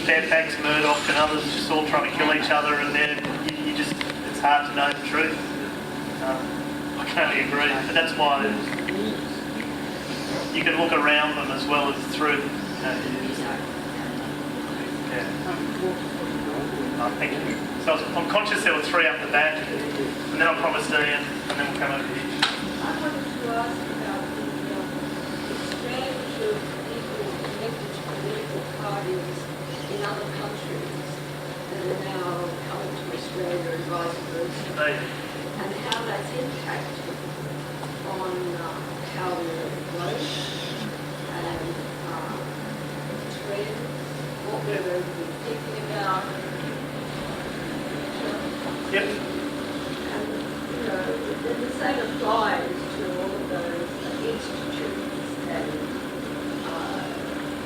Fairfax, Murdoch and others just all trying to kill each other, and then you just, it's hard to know the truth. I can only agree, but that's why you can look around them as well as through them. Yeah. Oh, thank you. So I'm conscious there were three up the back, and then I promised Ian, and then we'll come over here. I wanted to ask about the exchange of people connected to political parties in other countries that are now coming to Australia and vice versa, and how that's impacted on how we vote and trends, what we're going to be thinking about. Yep. And, the same applies to all of those institutions and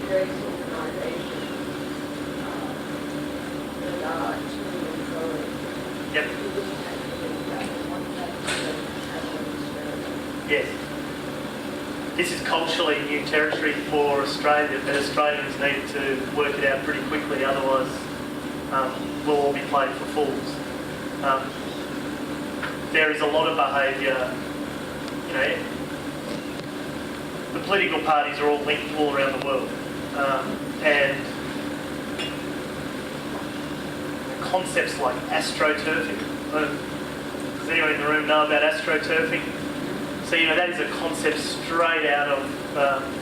various organisations that are actually growing. Yep. Yes. This is culturally new territory for Australia, but Australians need to work it out pretty quickly, otherwise we'll all be played for fools. There is a lot of behaviour, the political parties are all linked all around the world, and concepts like astroturfing. Does anyone in the room know about astroturfing? So, that is a concept straight out of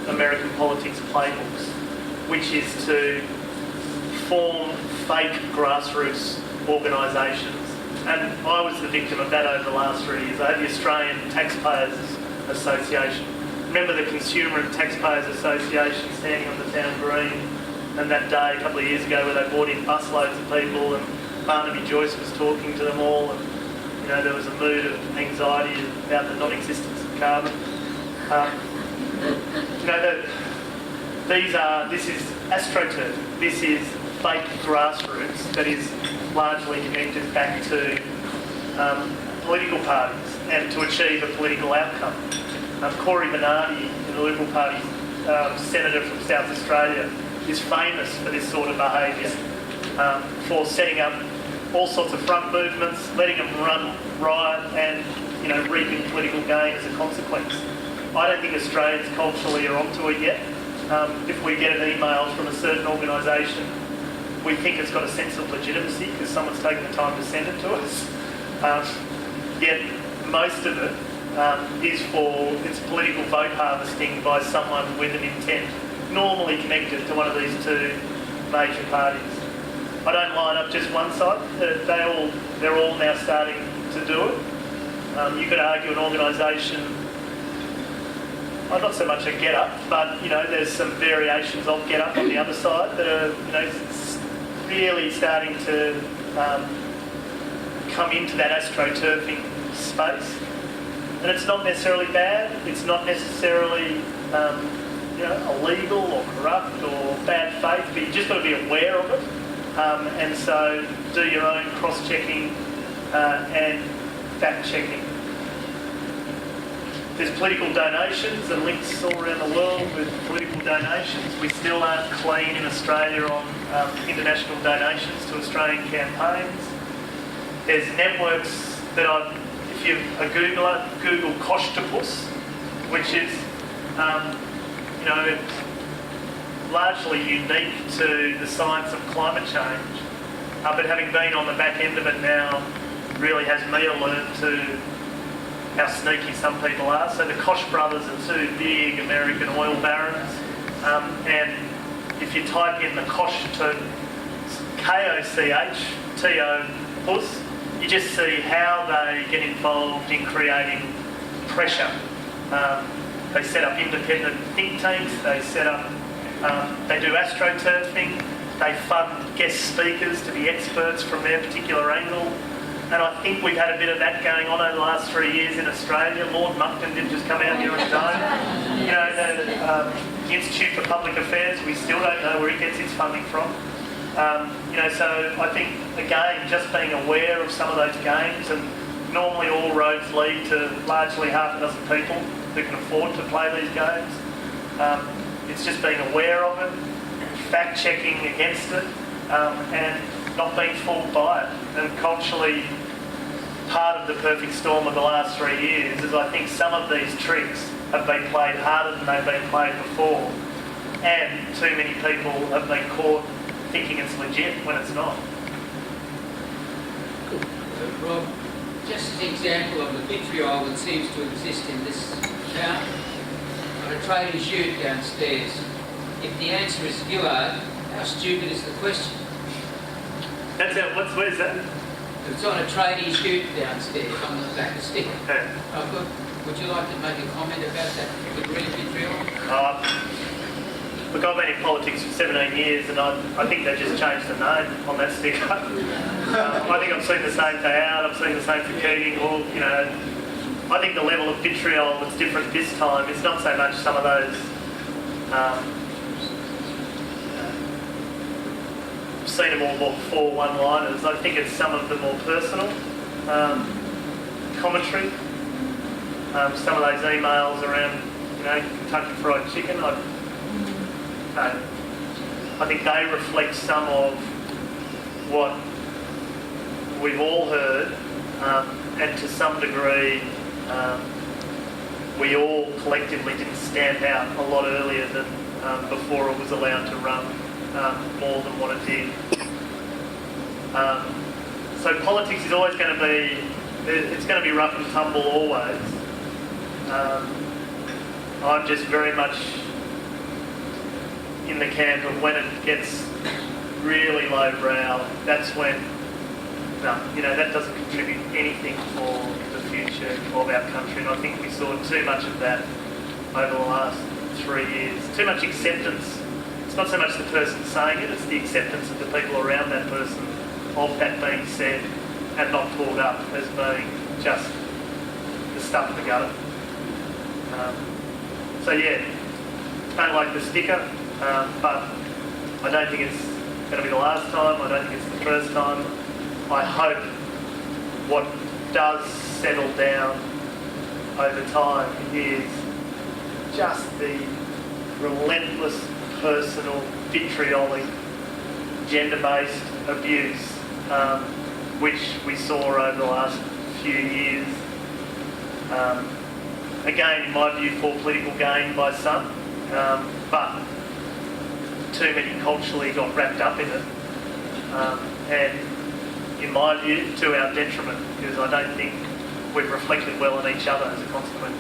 American politics playbooks, which is to form fake grassroots organisations. And I was the victim of that over the last 3 years. I had the Australian Taxpayers Association. Remember the Consumer and Taxpayers Association standing on the town green, and that day a couple of years ago where they brought in busloads of people, and Barnaby Joyce was talking to them all, and there was a mood of anxiety about the non-existence of carbon. This is astroturf. This is fake grassroots that is largely connected back to political parties and to achieve a political outcome. Corey Bernardi, the Liberal Party senator from South Australia, is famous for this sort of behaviour, for setting up all sorts of front movements, letting them run riot and reaping political gain as a consequence. I don't think Australians culturally are onto it yet. If we get an email from a certain organisation, we think it's got a sense of legitimacy because someone's taken the time to send it to us. Yet most of it it's political vote harvesting by someone with an intent, normally connected to one of these two major parties. I don't line up just one side. They're all now starting to do it. You could argue an organisation, not so much a Get Up, but there's some variations of Get Up on the other side that are really starting to come into that astroturfing space. And it's not necessarily bad. It's not necessarily illegal or corrupt or bad faith, but you just got to be aware of it. And so do your own cross-checking and fact-checking. There's political donations and links all around the world with political donations. We still aren't clean in Australia on international donations to Australian campaigns. There's networks that if you're a Googler, Google Koshtopus, which is, largely unique to the science of climate change, but having been on the back end of it now really has me alert to how sneaky some people are. So the Koch brothers are two big American oil barons, and if you type in the Koch-T-O-C-H-T-O-Pus, you just see how they get involved in creating pressure. They set up independent think tanks, they do astroturfing, they fund guest speakers to be experts from their particular angle. And I think we've had a bit of that going on over the last 3 years in Australia. Lord Monckton didn't just come out here on his own. The Institute for Public Affairs, we still don't know where he gets his funding from. So I think, again, just being aware of some of those games, and normally all roads lead to largely half a dozen people who can afford to play these games. It's just being aware of it, fact-checking against it and not being fooled by it. And culturally, part of the perfect storm of the last 3 years is I think some of these tricks have been played harder than they've been played before, and too many people have been caught thinking it's legit when it's not. Rob, just as an example of the vitriol that seems to exist in this town, on a trading ute downstairs, if the answer is Gillard, how stupid is the question? That's it. Where's that? It's on a trading ute downstairs on the back of stick. Okay. Would you like to make a comment about that degree of vitriol? Look, I've been in politics for 17 years, and I think they just changed the name on that sticker. I think I've seen the same for Howard, I've seen the same for Keating. Well, you know, I think the level of vitriol that's different this time is not so much some of those I've seen them all before one-liners. I think it's some of the more personal commentary. Some of those emails around, you know, Kentucky Fried Chicken. I think they reflect some of what we've all heard, and to some degree, we all collectively didn't stand out a lot earlier than before it was allowed to run more than what it did. So politics is always going to be, it's going to be rough and tumble always. I'm just very much in the camp of when it gets really lowbrow, that's when, you know, that doesn't contribute anything for the future of our country. And I think we saw too much of that over the last 3 years. Too much acceptance. It's not so much the person saying it, it's the acceptance of the people around that person of that being said and not pulled up as being just the stuff in the gutter. So yeah, don't like the sticker, but I don't think it's going to be the last time. I don't think it's the first time. I hope what does settle down over time is just the relentless, personal, vitriolic, gender-based abuse, which we saw over the last few years. Again, in my view, for political gain by some, but too many culturally got wrapped up in it. And in my view, to our detriment, because I don't think we've reflected well on each other as a consequence.